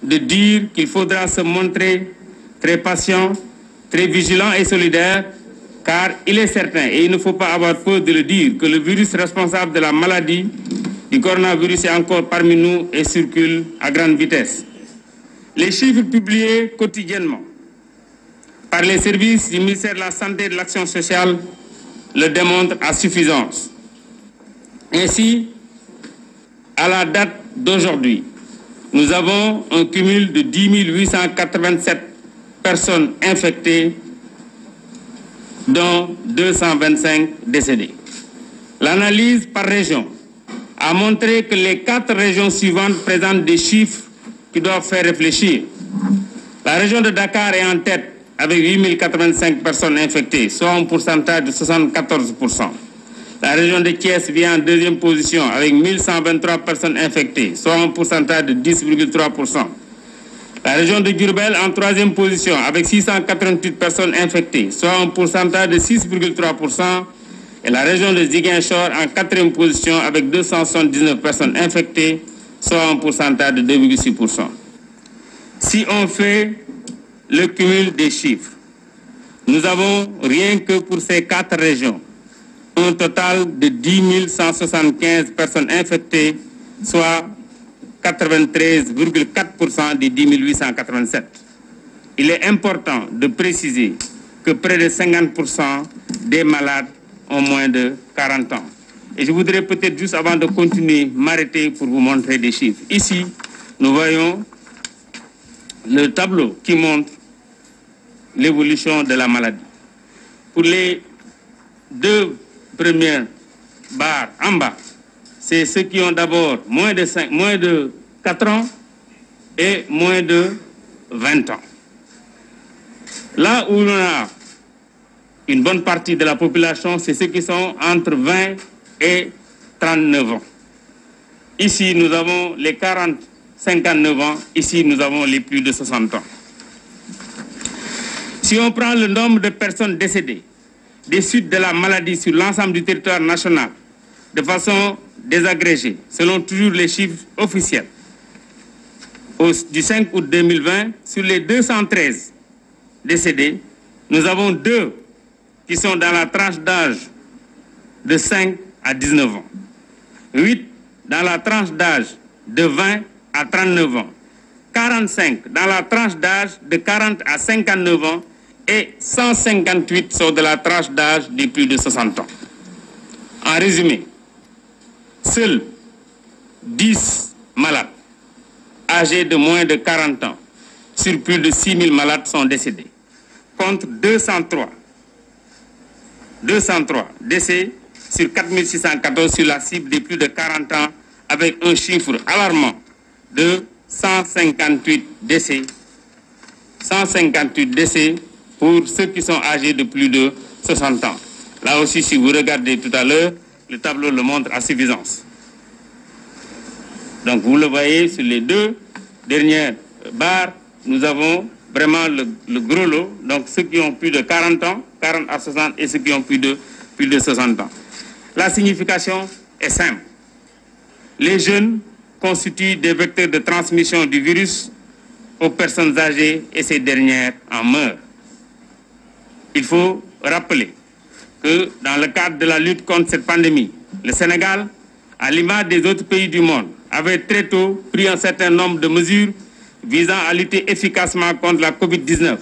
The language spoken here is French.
de dire qu'il faudra se montrer très patient, très vigilant et solidaire, car il est certain, et il ne faut pas avoir peur de le dire, que le virus responsable de la maladie du coronavirus est encore parmi nous et circule à grande vitesse. Les chiffres publiés quotidiennement par les services du ministère de la Santé et de l'Action sociale le démontrent à suffisance. Ainsi, à la date d'aujourd'hui, nous avons un cumul de 10 887 personnes infectées, dont 225 décédés. L'analyse par région a montré que les 4 régions suivantes présentent des chiffres qui doivent faire réfléchir. La région de Dakar est en tête avec 8 085 personnes infectées, soit un pourcentage de 74%. La région de Thiès vient en deuxième position avec 1123 personnes infectées, soit un pourcentage de 10,3%. La région de Diourbel en troisième position avec 688 personnes infectées, soit un pourcentage de 6,3%. Et la région de Ziguinchor en quatrième position avec 279 personnes infectées, soit un pourcentage de 2,6%. Si on fait le cumul des chiffres, nous avons rien que pour ces 4 régions un total de 10 175 personnes infectées, soit 93,4% des 10 887. Il est important de préciser que près de 50% des malades ont moins de 40 ans. Et je voudrais peut-être juste avant de continuer m'arrêter pour vous montrer des chiffres. Ici, nous voyons le tableau qui montre l'évolution de la maladie. Pour les 2 premières barres en bas, c'est ceux qui ont d'abord moins de 4 ans et moins de 20 ans. Là où l'on a une bonne partie de la population, c'est ceux qui sont entre 20 et 39 ans. Ici, nous avons les 40-59 ans. Ici, nous avons les plus de 60 ans. Si on prend le nombre de personnes décédées des suites de la maladie sur l'ensemble du territoire national de façon désagrégée, selon toujours les chiffres officiels, du 5 août 2020, sur les 213 décédés, nous avons 2 qui sont dans la tranche d'âge de 5 à 19 ans, 8 dans la tranche d'âge de 20 à 39 ans, 45 dans la tranche d'âge de 40 à 59 ans et 158 sont de la tranche d'âge de plus de 60 ans. En résumé, seuls 10 malades âgés de moins de 40 ans sur plus de 6 000 malades sont décédés, contre 203 décès sur 4 614 sur la cible des plus de 40 ans, avec un chiffre alarmant de 158 décès. 158 décès pour ceux qui sont âgés de plus de 60 ans. Là aussi, si vous regardez tout à l'heure, le tableau le montre à suffisance. Donc vous le voyez sur les 2 dernières barres, nous avons vraiment le gros lot, donc ceux qui ont plus de 40 ans, 40 à 60, et ceux qui ont plus de 60 ans. La signification est simple. Les jeunes constituent des vecteurs de transmission du virus aux personnes âgées et ces dernières en meurent. Il faut rappeler que dans le cadre de la lutte contre cette pandémie, le Sénégal, à l'image des autres pays du monde, avait très tôt pris un certain nombre de mesures visant à lutter efficacement contre la Covid-19.